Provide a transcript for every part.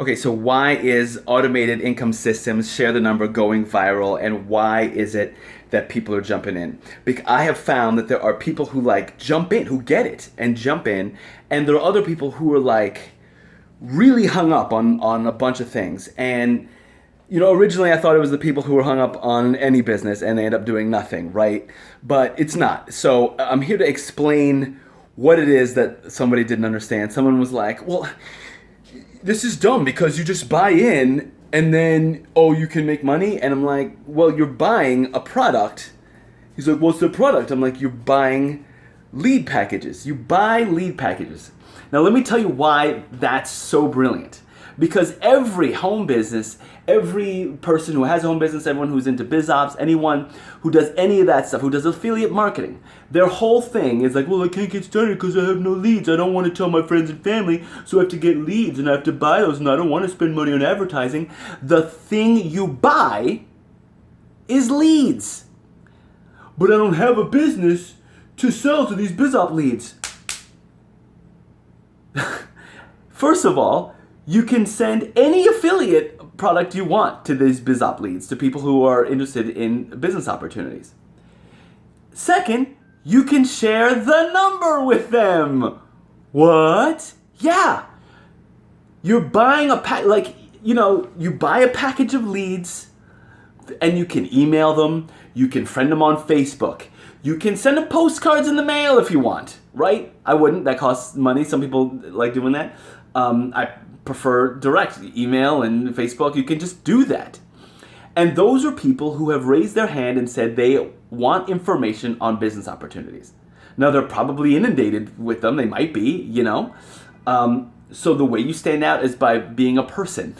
Okay, so why is automated income systems share the number going viral, and why is it that people are jumping in? Because I have found that there are people who like jump in, who get it and jump in, and there are other people who are like really hung up on a bunch of things. And originally I thought it was the people who were hung up on any business and they end up doing nothing, right? But it's not. So I'm here to explain what it is that somebody didn't understand. Someone was like, well, this is dumb because you just buy in and then, oh, you can make money. And I'm like, well, you're buying a product. He's like, what's the product? I'm like, you're buying lead packages. You buy lead packages. Now, let me tell you why that's so brilliant. Because every home business, every person who has a home business, everyone who's into biz ops, anyone who does any of that stuff, who does affiliate marketing, their whole thing is like, well, I can't get started because I have no leads. I don't want to tell my friends and family, so I have to get leads and I have to buy those, and I don't want to spend money on advertising. The thing you buy is leads. But I don't have a business to sell to these biz op leads. First of all, you can send any affiliate product you want to these biz op leads, to people who are interested in business opportunities. Second, you can share the number with them. What? Yeah. You're buying you buy a package of leads and you can email them, you can friend them on Facebook, you can send them postcards in the mail if you want, right? I wouldn't, that costs money. Some people like doing that. I prefer direct email and Facebook. You can just do that. And those are people who have raised their hand and said they want information on business opportunities. Now, they're probably inundated with them. They might be, so the way you stand out is by being a person.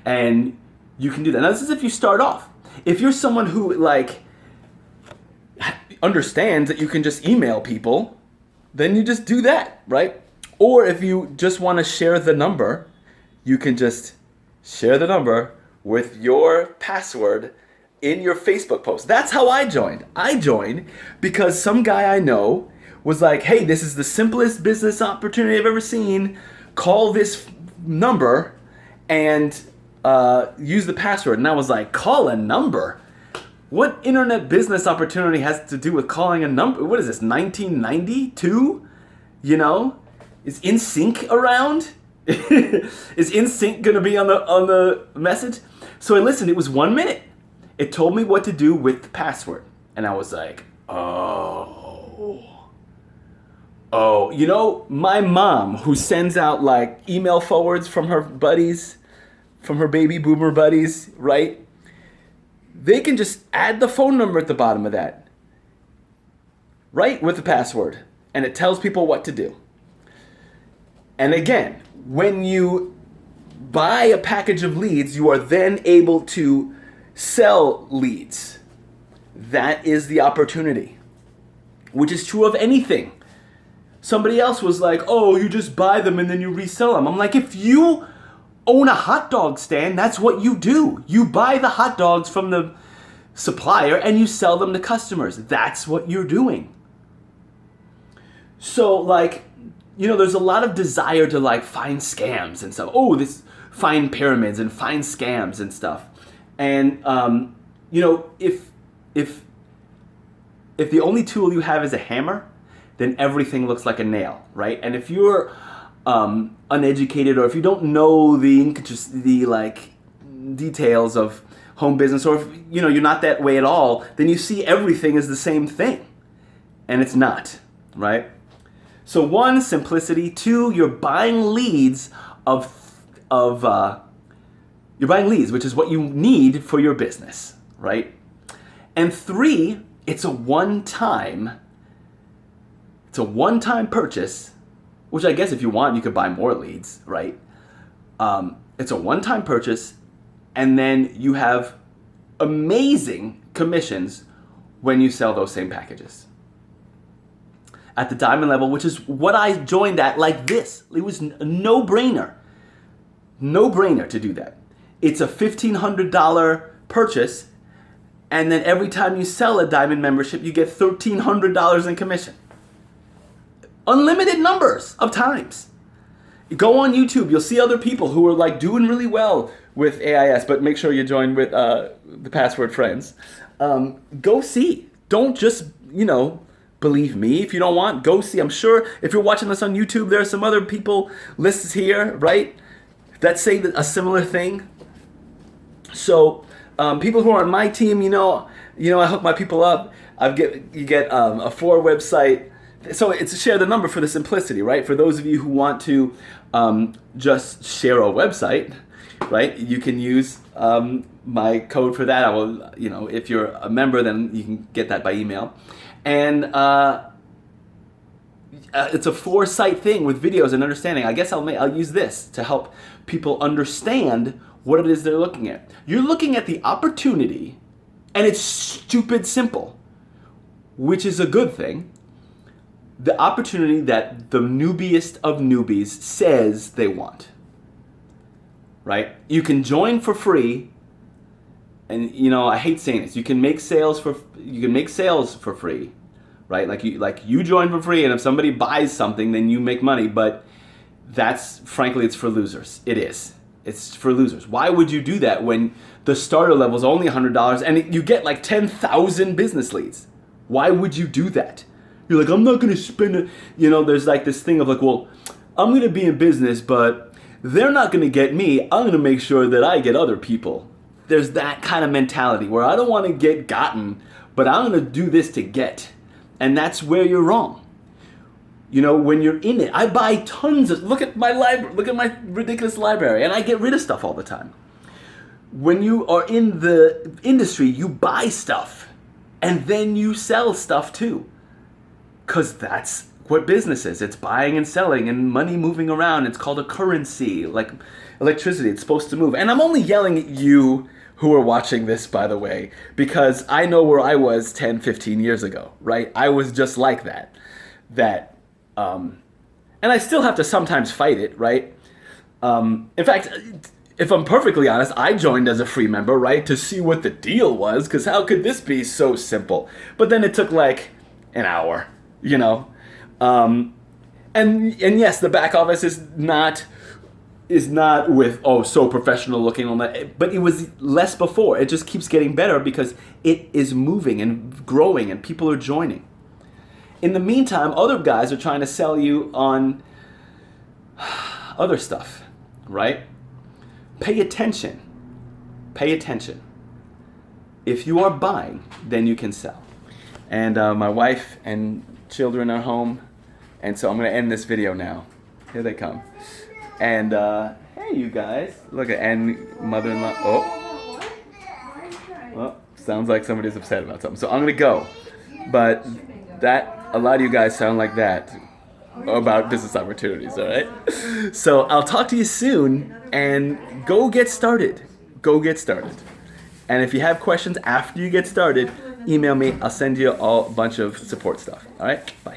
And you can do that. Now, this is if you start off. If you're someone who understands that you can just email people, then you just do that, right? Or if you just want to share the number, you can just share the number with your password in your Facebook post. That's how I joined. I joined because some guy I know was like, hey, this is the simplest business opportunity I've ever seen. Call this number and use the password. And I was like, call a number? What internet business opportunity has to do with calling a number? What is this, 1992? Is InSync around? Is InSync gonna be on the message? So I listened. It was 1 minute. It told me what to do with the password, and I was like, oh. My mom, who sends out like email forwards from her buddies, from her baby boomer buddies, right? They can just add the phone number at the bottom of that, right, with the password, and it tells people what to do. And again, when you buy a package of leads, you are then able to sell leads. That is the opportunity, which is true of anything. Somebody else was like, oh, you just buy them and then you resell them. I'm like, if you own a hot dog stand, that's what you do. You buy the hot dogs from the supplier and you sell them to customers. That's what you're doing. So there's a lot of desire to find scams and stuff. Oh, find pyramids and find scams and stuff. And if the only tool you have is a hammer, then everything looks like a nail, right? And if you're uneducated, or if you don't know the details of home business, or if you're not that way at all, then you see everything as the same thing, and it's not, right? So 1, simplicity. 2, you're buying leads you're buying leads, which is what you need for your business, right? And 3, it's a one-time purchase, which I guess if you want, you could buy more leads, right? It's a one-time purchase, and then you have amazing commissions when you sell those same packages. At the diamond level, which is what I joined at, like this. It was a no-brainer. No-brainer to do that. It's a $1,500 purchase, and then every time you sell a diamond membership, you get $1,300 in commission. Unlimited numbers of times. Go on YouTube. You'll see other people who are like doing really well with AIS, but make sure you join with the password friends. Go see. Don't just, believe me if you don't want. Go see. I'm sure if you're watching this on YouTube, there are some other people lists here, right, that say a similar thing. So people who are on my team, I hook my people up. You get a 4 website. So it's Share the Number for the simplicity, right? For those of you who want to just share a website, right? You can use my code for that. I will, if you're a member, then you can get that by email. And it's a 4-site thing with videos and understanding. I guess I'll use this to help people understand what it is they're looking at. You're looking at the opportunity, and it's stupid simple, which is a good thing. The opportunity that the newbiest of newbies says they want, right? You can join for free, and I hate saying this. You can make sales for free, right? Like you join for free, and if somebody buys something, then you make money. But that's frankly, it's for losers. It is. It's for losers. Why would you do that when the starter level is only $100 and you get like 10,000 business leads? Why would you do that? You're like, I'm not going to spend it. There's like this thing of like, well, I'm going to be in business, but they're not going to get me. I'm going to make sure that I get other people. There's that kind of mentality where I don't want to get gotten, but I'm going to do this to get. And that's where you're wrong. When you're in it, I buy tons of, look at my library, look at my ridiculous library, and I get rid of stuff all the time. When you are in the industry, you buy stuff, and then you sell stuff too. Because that's what business is. It's buying and selling and money moving around. It's called a currency, like electricity. It's supposed to move. And I'm only yelling at you who are watching this, by the way, because I know where I was 10, 15 years ago, right? I was just like that. And I still have to sometimes fight it, right? In fact, if I'm perfectly honest, I joined as a free member, right, to see what the deal was, because how could this be so simple? But then it took like an hour, and yes, the back office is not with so professional looking on that, but it was less before. It just keeps getting better because it is moving and growing and people are joining. In the meantime, other guys are trying to sell you on other stuff, right? Pay attention. Pay attention. If you are buying, then you can sell. And my wife and children are home, and so I'm going to end this video now. Here they come. And hey, you guys. Look at, and mother-in-law. Oh, sounds like somebody's upset about something. So I'm going to go. But a lot of you guys sound like that about business opportunities, all right? So I'll talk to you soon, and go get started. Go get started. And if you have questions after you get started, email me. I'll send you a bunch of support stuff. All right? Bye.